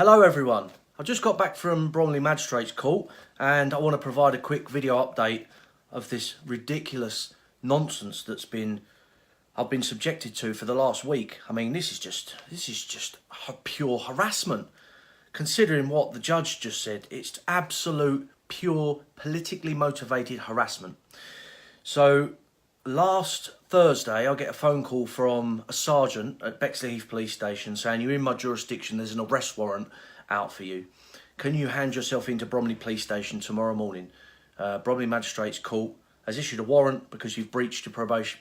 Hello everyone, I just got back from Bromley Magistrates Court and I want to provide a quick video update of this ridiculous nonsense that's I've been subjected to for the last week. I mean, this is just pure harassment. Considering what the judge just said, it's absolute pure politically motivated harassment. So last Thursday, I get a phone call from a sergeant at Bexleyheath Police Station saying, "You're in my jurisdiction, there's an arrest warrant out for you. Can you hand yourself into Bromley Police Station tomorrow morning? Bromley Magistrates Court has issued a warrant because you've breached your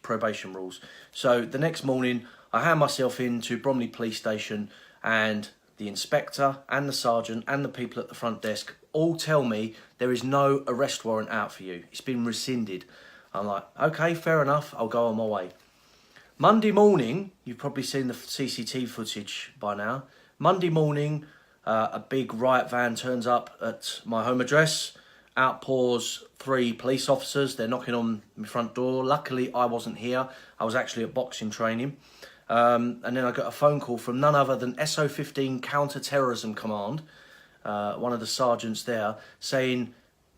probation rules." So the next morning, I hand myself into Bromley Police Station and the inspector and the sergeant and the people at the front desk all tell me there is no arrest warrant out for you. It's been rescinded. I'm like, okay, fair enough, I'll go on my way. Monday morning, you've probably seen the CCTV footage by now. Monday morning, a big riot van turns up at my home address. Out pours 3 police officers. They're knocking on my front door. Luckily, I wasn't here. I was actually at boxing training. And then I got a phone call from none other than SO15 Counter-Terrorism Command, one of the sergeants there, saying,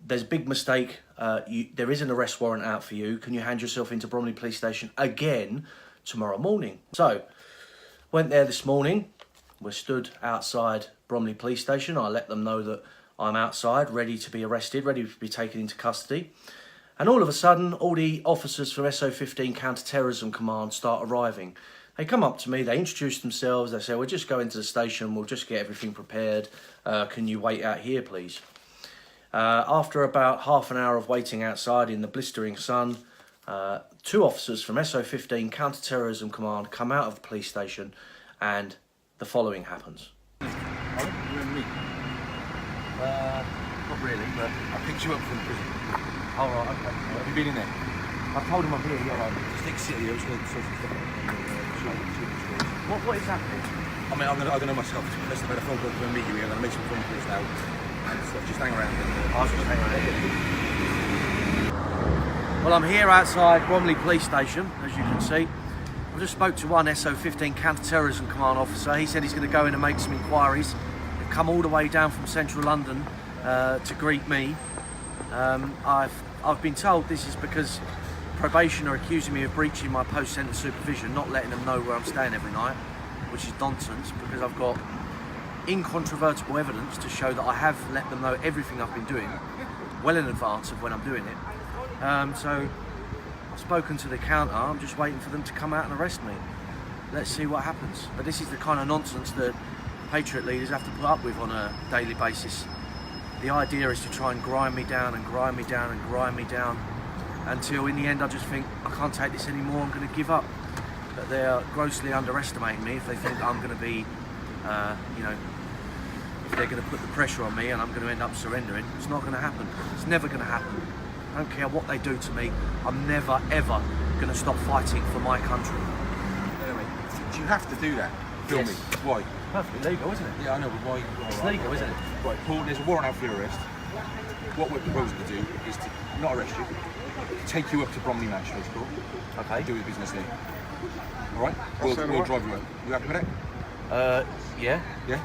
"There's a big mistake. There is an arrest warrant out for you. Can you hand yourself into Bromley Police Station again tomorrow morning?" So, went there this morning. We're stood outside Bromley Police Station. I let them know that I'm outside, ready to be arrested, ready to be taken into custody. And all of a sudden, all the officers from SO15 Counter-Terrorism Command start arriving. They come up to me, they introduce themselves, they say, "We'll just go into the station, we'll just get everything prepared. Can you wait out here, please?" After about half an hour of waiting outside in the blistering sun, 2 officers from SO15 Counter-Terrorism Command come out of the police station and the following happens. Not really, but I picked you up from prison. oh right, okay. Have you been in there? I told him I'm here, yeah. Alright, just take a seat here. I was going to What is happening? I mean, I'm going to myself. Listen, I've had a phone call from a meeting. I'm going to make some phone calls now. And stuff. Just hang around. I'll just hang around. Well, I'm here outside Bromley Police Station, as you can see. I just spoke to one SO15 Counter-Terrorism Command officer. He said he's going to go in and make some inquiries. They've come all the way down from central London to greet me. I've been told this is because probation are accusing me of breaching my post-sentence supervision, not letting them know where I'm staying every night, which is nonsense because I've got incontrovertible evidence to show that I have let them know everything I've been doing well in advance of when I'm doing it. So I've spoken to the counter. I'm just waiting for them to come out and arrest me. Let's see what happens. But this is the kind of nonsense that Patriot leaders have to put up with on a daily basis. The idea is to try and grind me down and grind me down and grind me down until in the end I just think I can't take this anymore, I'm going to give up. But they're grossly underestimating me if they think I'm going to be, if they're going to put the pressure on me and I'm going to end up surrendering. It's not going to happen. It's never going to happen. I don't care what they do to me. I'm never ever going to stop fighting for my country. Anyway, do you have to do that? Film me. Why? Perfectly legal, isn't it? Yeah, I know, but why? It's legal, isn't it? Right, Paul, there's a warrant out for your arrest. What we're proposing to do is to not arrest you, take you up to Bromley Magistrates Court. Okay. Do the business there. Alright? We'll drive you up. You happy with that? Yeah. Yeah?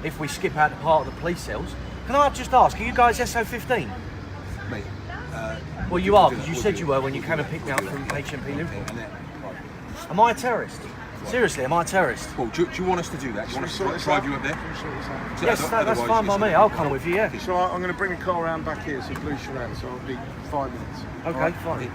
If we skip out the part of the police cells. Can I just ask, are you guys SO15? Mate. Well, you are, because you said you were when you came and picked me up from HMP Liverpool. Am I a terrorist? Seriously, am I a terrorist? Paul, do you want us to do that? Do you want us to drive you up there? Yes, that's fine by me. I'll come with you, yeah. So I'm going to bring the car around back here, so police you around, so I'll be 5 minutes. Okay, right. fine.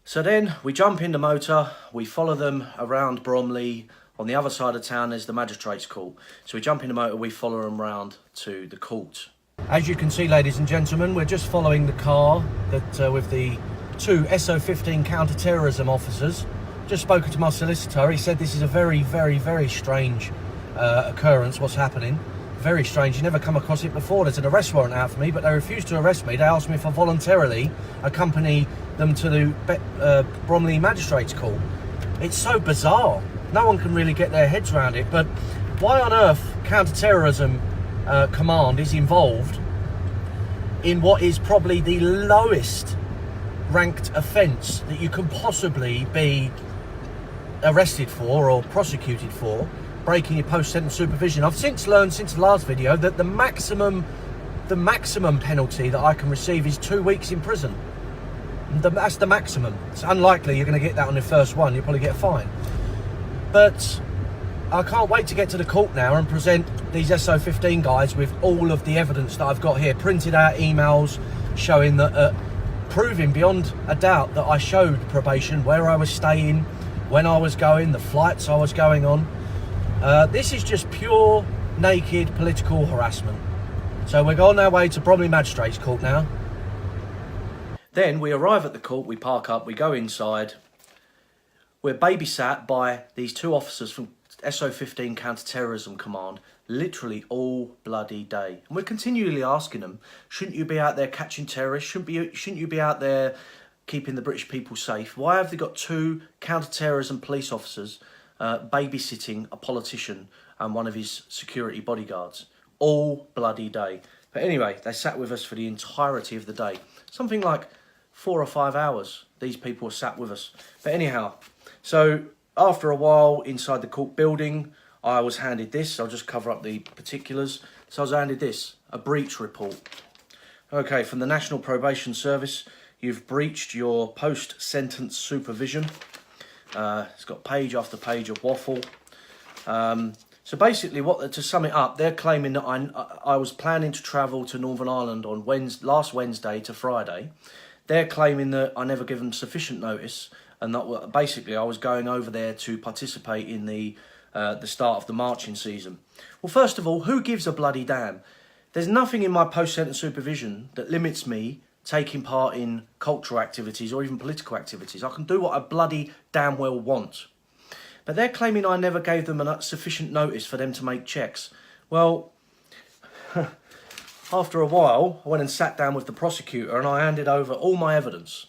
So then we jump in the motor, we follow them around Bromley. On the other side of town there's the Magistrates Court. So we jump in the motor, we follow them round to the court. As you can see, ladies and gentlemen, we're just following the car that with the 2 SO15 counter-terrorism officers. Just spoken to my solicitor. He said this is a very, very, very strange occurrence, what's happening. Very strange. You never come across it before. There's an arrest warrant out for me, but they refused to arrest me. They asked me if I voluntarily accompany them to the Bromley Magistrates Court. It's so bizarre. No one can really get their heads around it. But why on earth counter-terrorism command is involved in what is probably the lowest ranked offence that you can possibly be arrested for or prosecuted for breaking your post-sentence supervision. I've since learned, since the last video, that the maximum penalty that I can receive is 2 weeks in prison. That's the maximum. It's unlikely you're going to get that on the first one. You'll probably get a fine. But I can't wait to get to the court now and present these SO15 guys with all of the evidence that I've got here. Printed out emails showing that, proving beyond a doubt that I showed probation where I was staying, when I was going, the flights I was going on. This is just pure, naked political harassment. So we're on our way to Bromley Magistrates Court now. Then we arrive at the court, we park up, we go inside. We're babysat by these two officers from SO15 Counter-Terrorism Command, literally all bloody day. And we're continually asking them, shouldn't you be out there catching terrorists? Shouldn't you be out there keeping the British people safe? Why have they got two counter-terrorism police officers babysitting a politician and one of his security bodyguards all bloody day? But anyway, they sat with us for the entirety of the day. Something like 4 or 5 hours these people were sat with us. But anyhow, so after a while inside the court building, I was handed this. I'll just cover up the particulars. So I was handed this, a breach report. Okay, from the National Probation Service, you've breached your post-sentence supervision. It's got page after page of waffle. So basically, to sum it up, they're claiming that I was planning to travel to Northern Ireland on last Wednesday to Friday. They're claiming that I never given sufficient notice, and that basically I was going over there to participate in the start of the marching season. Well, first of all, who gives a bloody damn? There's nothing in my post-sentence supervision that limits me taking part in cultural activities or even political activities. I can do what I bloody damn well want. But they're claiming I never gave them sufficient notice for them to make checks. Well, after a while, I went and sat down with the prosecutor and I handed over all my evidence.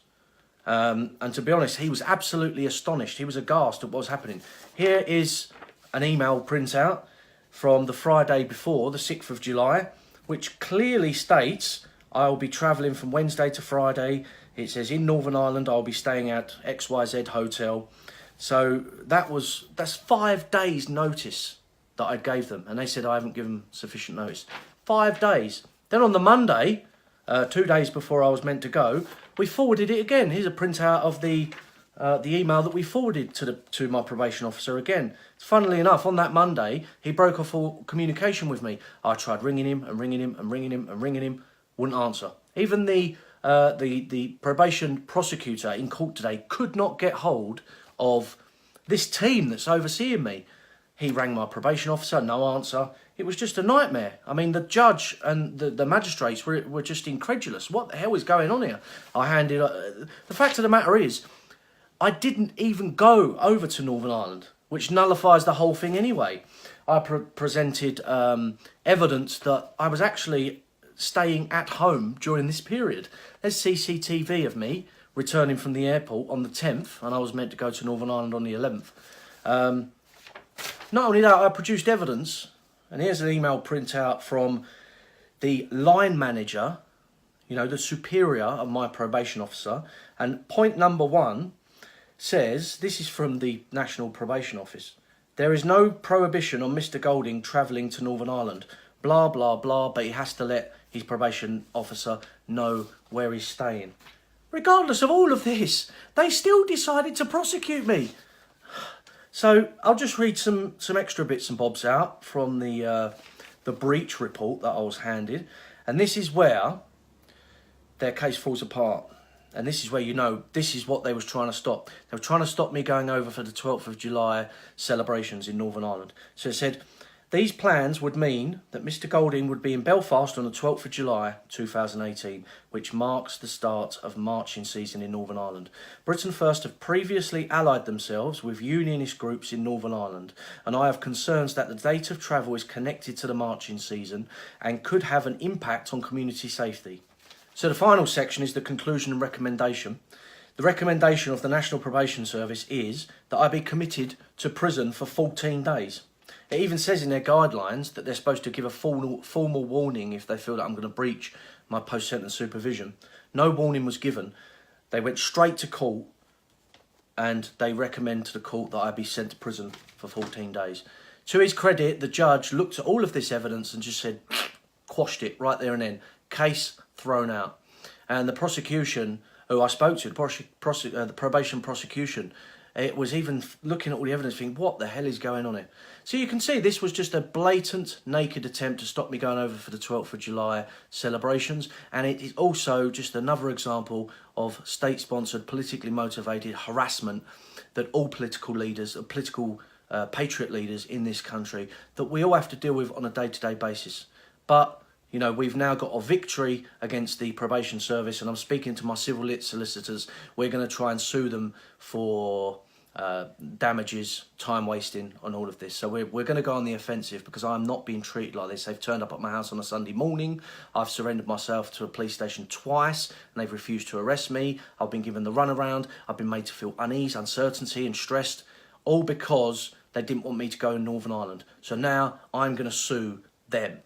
And to be honest, he was absolutely astonished. He was aghast at what was happening. Here is an email printout from the Friday before, the 6th of July, which clearly states I'll be travelling from Wednesday to Friday. It says in Northern Ireland I'll be staying at XYZ Hotel. So that's 5 days notice that I gave them. And they said I haven't given sufficient notice. 5 days. Then on the Monday, 2 days before I was meant to go, we forwarded it again. Here's a printout of the email that we forwarded to my probation officer again. Funnily enough, on that Monday, he broke off all communication with me. I tried ringing him and ringing him and ringing him and ringing him. Wouldn't answer. Even the probation prosecutor in court today could not get hold of this team that's overseeing me. He rang my probation officer, no answer. It was just a nightmare. I mean, the judge and the magistrates were just incredulous. What the hell is going on here? The fact of the matter is, I didn't even go over to Northern Ireland, which nullifies the whole thing anyway. I presented evidence that I was actually staying at home during this period. There's CCTV of me returning from the airport on the 10th, and I was meant to go to Northern Ireland on the 11th. Not only that, I produced evidence, and here's an email printout from the line manager, the superior of my probation officer, and point number 1 says, this is from the National Probation Office, there is no prohibition on Mr. Golding travelling to Northern Ireland, blah, blah, blah, but he has to let his probation officer know where he's staying. Regardless of all of this, they still decided to prosecute me. So I'll just read some extra bits and bobs out from the breach report that I was handed. And this is where their case falls apart. And this is where this is what they was trying to stop. They were trying to stop me going over for the 12th of July celebrations in Northern Ireland. So it said, these plans would mean that Mr. Golding would be in Belfast on the 12th of July 2018, which marks the start of marching season in Northern Ireland. Britainfirst have previously allied themselves with unionist groups in Northern Ireland, and I have concerns that the date of travel is connected to the marching season and could have an impact on community safety. So the final section is the conclusion and recommendation. The recommendation of the National Probation Service is that I be committed to prison for 14 days. It even says in their guidelines that they're supposed to give a formal warning if they feel that I'm going to breach my post-sentence supervision. No warning was given. They went straight to court and they recommend to the court that I be sent to prison for 14 days. To his credit, the judge looked at all of this evidence and just said, quashed it right there and then. Case thrown out. And the prosecution, who I spoke to, the probation prosecution, it was even looking at all the evidence thinking, what the hell is going on here? So you can see this was just a blatant, naked attempt to stop me going over for the 12th of July celebrations. And it is also just another example of state-sponsored, politically motivated harassment that all political leaders, political patriot leaders in this country, that we all have to deal with on a day-to-day basis. But you know, we've now got a victory against the probation service, and I'm speaking to my civil lit solicitors. We're going to try and sue them for damages, time wasting on all of this. So we're going to go on the offensive because I'm not being treated like this. They've turned up at my house on a Sunday morning. I've surrendered myself to a police station twice, and they've refused to arrest me. I've been given the runaround. I've been made to feel unease, uncertainty and stressed, all because they didn't want me to go in Northern Ireland. So now I'm going to sue them.